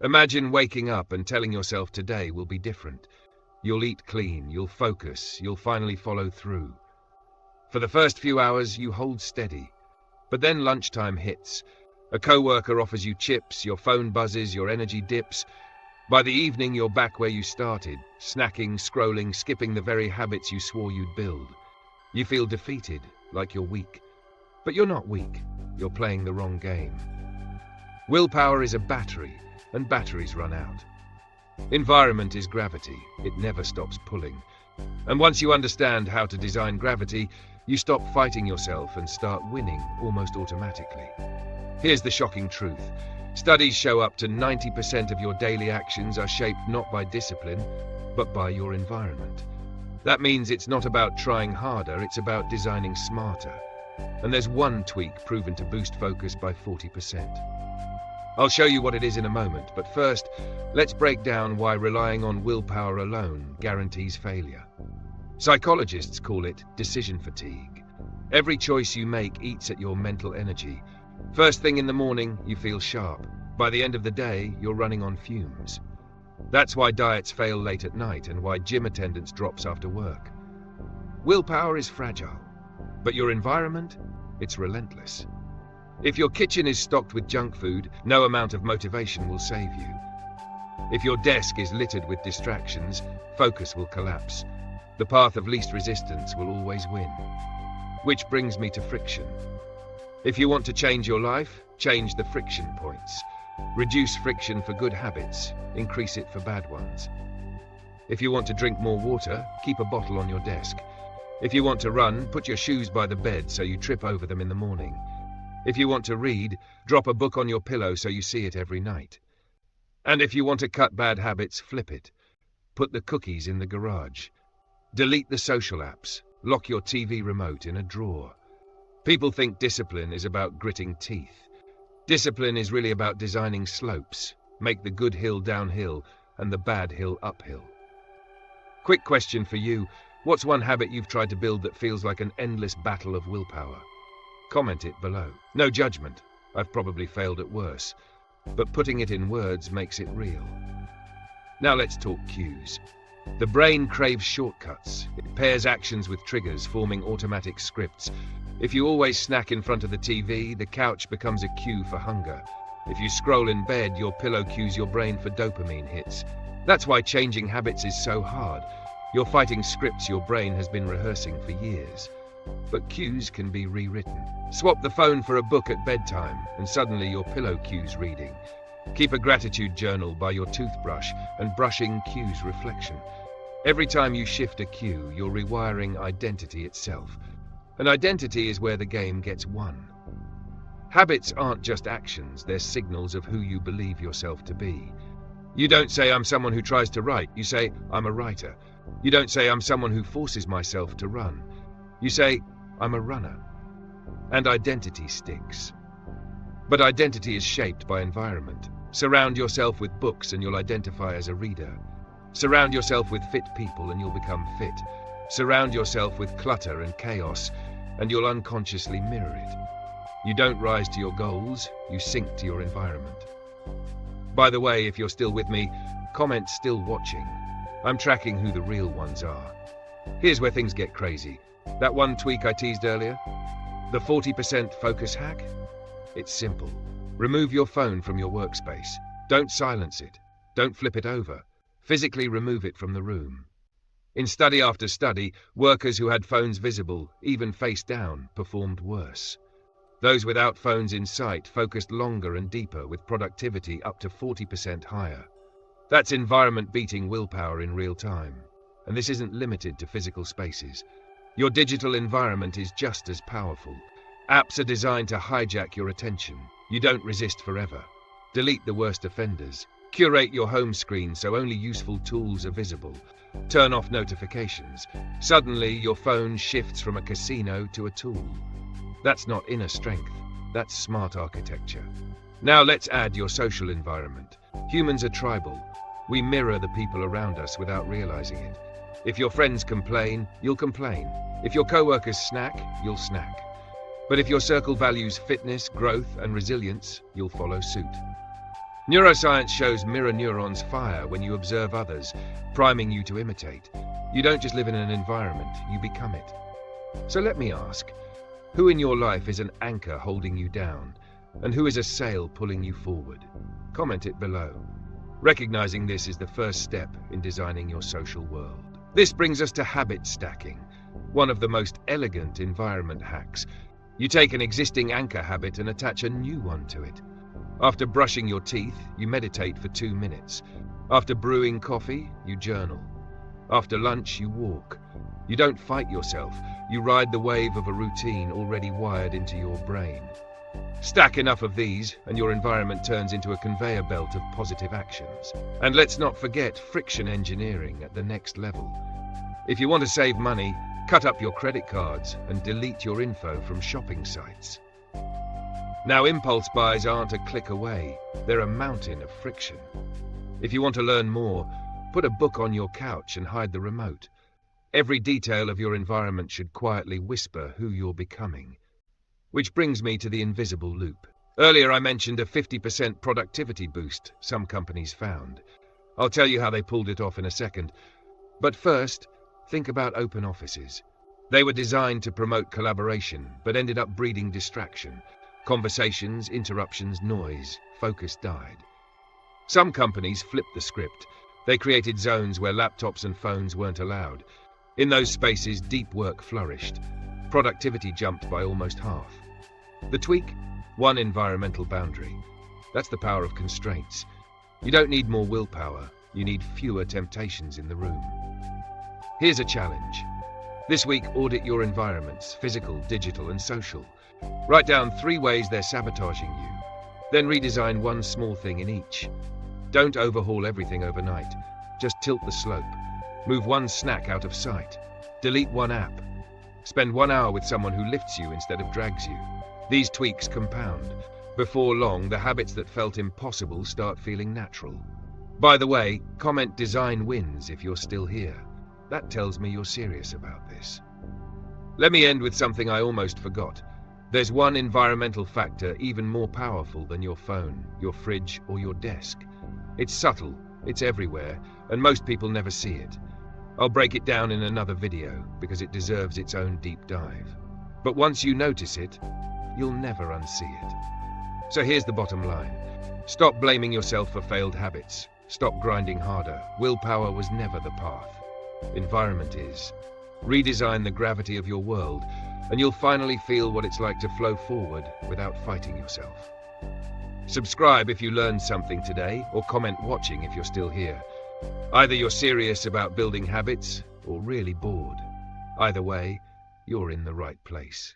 Imagine waking up and telling yourself today will be different. You'll eat clean, you'll focus, you'll finally follow through. For the first few hours, you hold steady. But then lunchtime hits. A coworker offers you chips, your phone buzzes, your energy dips. By the evening, you're back where you started, snacking, scrolling, skipping the very habits you swore you'd build. You feel defeated, like you're weak. But you're not weak. You're playing the wrong game. Willpower is a battery, and batteries run out. Environment is gravity. It never stops pulling. And once you understand how to design gravity, you stop fighting yourself and start winning almost automatically. Here's the shocking truth. Studies show up to 90% of your daily actions are shaped not by discipline, but by your environment. That means it's not about trying harder, it's about designing smarter. And there's one tweak proven to boost focus by 40%. I'll show you what it is in a moment, but first, let's break down why relying on willpower alone guarantees failure. Psychologists call it decision fatigue. Every choice you make eats at your mental energy. First thing in the morning, you feel sharp. By the end of the day, you're running on fumes. That's why diets fail late at night and why gym attendance drops after work. Willpower is fragile, but your environment, it's relentless. If your kitchen is stocked with junk food, no amount of motivation will save you. If your desk is littered with distractions, focus will collapse. The path of least resistance will always win. Which brings me to friction. If you want to change your life, change the friction points. Reduce friction for good habits, increase it for bad ones. If you want to drink more water, keep a bottle on your desk. If you want to run, put your shoes by the bed so you trip over them in the morning. If you want to read, drop a book on your pillow so you see it every night. And if you want to cut bad habits, flip it. Put the cookies in the garage. Delete the social apps. Lock your TV remote in a drawer. People think discipline is about gritting teeth. Discipline is really about designing slopes. Make the good hill downhill and the bad hill uphill. Quick question for you. What's one habit you've tried to build that feels like an endless battle of willpower? Comment it below. No judgment. I've probably failed at worse. But putting it in words makes it real. Now let's talk cues. The brain craves shortcuts. It pairs actions with triggers, forming automatic scripts. If you always snack in front of the TV, the couch becomes a cue for hunger. If you scroll in bed, your pillow cues your brain for dopamine hits. That's why changing habits is so hard. You're fighting scripts your brain has been rehearsing for years. But cues can be rewritten. Swap the phone for a book at bedtime, and suddenly your pillow cues reading. Keep a gratitude journal by your toothbrush, and brushing cues reflection. Every time you shift a cue, you're rewiring identity itself. And identity is where the game gets won. Habits aren't just actions, they're signals of who you believe yourself to be. You don't say, I'm someone who tries to write. You say, I'm a writer. You don't say, I'm someone who forces myself to run. You say, I'm a runner. And identity sticks. But identity is shaped by environment. Surround yourself with books and you'll identify as a reader. Surround yourself with fit people and you'll become fit. Surround yourself with clutter and chaos and you'll unconsciously mirror it. You don't rise to your goals, you sink to your environment. By the way, if you're still with me, comment still watching. I'm tracking who the real ones are. Here's where things get crazy. That one tweak I teased earlier? The 40% focus hack? It's simple. Remove your phone from your workspace. Don't silence it. Don't flip it over. Physically remove it from the room. In study after study, workers who had phones visible, even face down, performed worse. Those without phones in sight focused longer and deeper, with productivity up to 40% higher. That's environment beating willpower in real time. And this isn't limited to physical spaces. Your digital environment is just as powerful. Apps are designed to hijack your attention. You don't resist forever. Delete the worst offenders. Curate your home screen so only useful tools are visible. Turn off notifications. Suddenly, your phone shifts from a casino to a tool. That's not inner strength. That's smart architecture. Now let's add your social environment. Humans are tribal. We mirror the people around us without realizing it. If your friends complain, you'll complain. If your coworkers snack, you'll snack. But if your circle values fitness, growth, and resilience, you'll follow suit. Neuroscience shows mirror neurons fire when you observe others, priming you to imitate. You don't just live in an environment, you become it. So let me ask, who in your life is an anchor holding you down, and who is a sail pulling you forward? Comment it below. Recognizing this is the first step in designing your social world. This brings us to habit stacking, one of the most elegant environment hacks. You take an existing anchor habit and attach a new one to it. After brushing your teeth, you meditate for 2 minutes. After brewing coffee, you journal. After lunch, you walk. You don't fight yourself, you ride the wave of a routine already wired into your brain. Stack enough of these, and your environment turns into a conveyor belt of positive actions. And let's not forget friction engineering at the next level. If you want to save money, cut up your credit cards and delete your info from shopping sites. Now, impulse buys aren't a click away, they're a mountain of friction. If you want to learn more, put a book on your couch and hide the remote. Every detail of your environment should quietly whisper who you're becoming. Which brings me to the invisible loop. Earlier I mentioned a 50% productivity boost some companies found. I'll tell you how they pulled it off in a second. But first, think about open offices. They were designed to promote collaboration, but ended up breeding distraction. Conversations, interruptions, noise, focus died. Some companies flipped the script. They created zones where laptops and phones weren't allowed. In those spaces, deep work flourished. Productivity jumped by almost half. The tweak? One environmental boundary. That's the power of constraints. You don't need more willpower, you need fewer temptations in the room. Here's a challenge. This week, audit your environments, physical, digital, and social. Write down 3 ways they're sabotaging you. Then redesign one small thing in each. Don't overhaul everything overnight. Just tilt the slope. Move one snack out of sight. Delete one app. Spend 1 hour with someone who lifts you instead of drags you. These tweaks compound. Before long, the habits that felt impossible start feeling natural. By the way, comment design wins if you're still here. That tells me you're serious about this. Let me end with something I almost forgot. There's one environmental factor even more powerful than your phone, your fridge, or your desk. It's subtle, it's everywhere, and most people never see it. I'll break it down in another video because it deserves its own deep dive. But once you notice it, you'll never unsee it. So here's the bottom line. Stop blaming yourself for failed habits. Stop grinding harder. Willpower was never the path. Environment is. Redesign the gravity of your world, and you'll finally feel what it's like to flow forward without fighting yourself. Subscribe if you learned something today, or comment watching if you're still here. Either you're serious about building habits, or really bored. Either way, you're in the right place.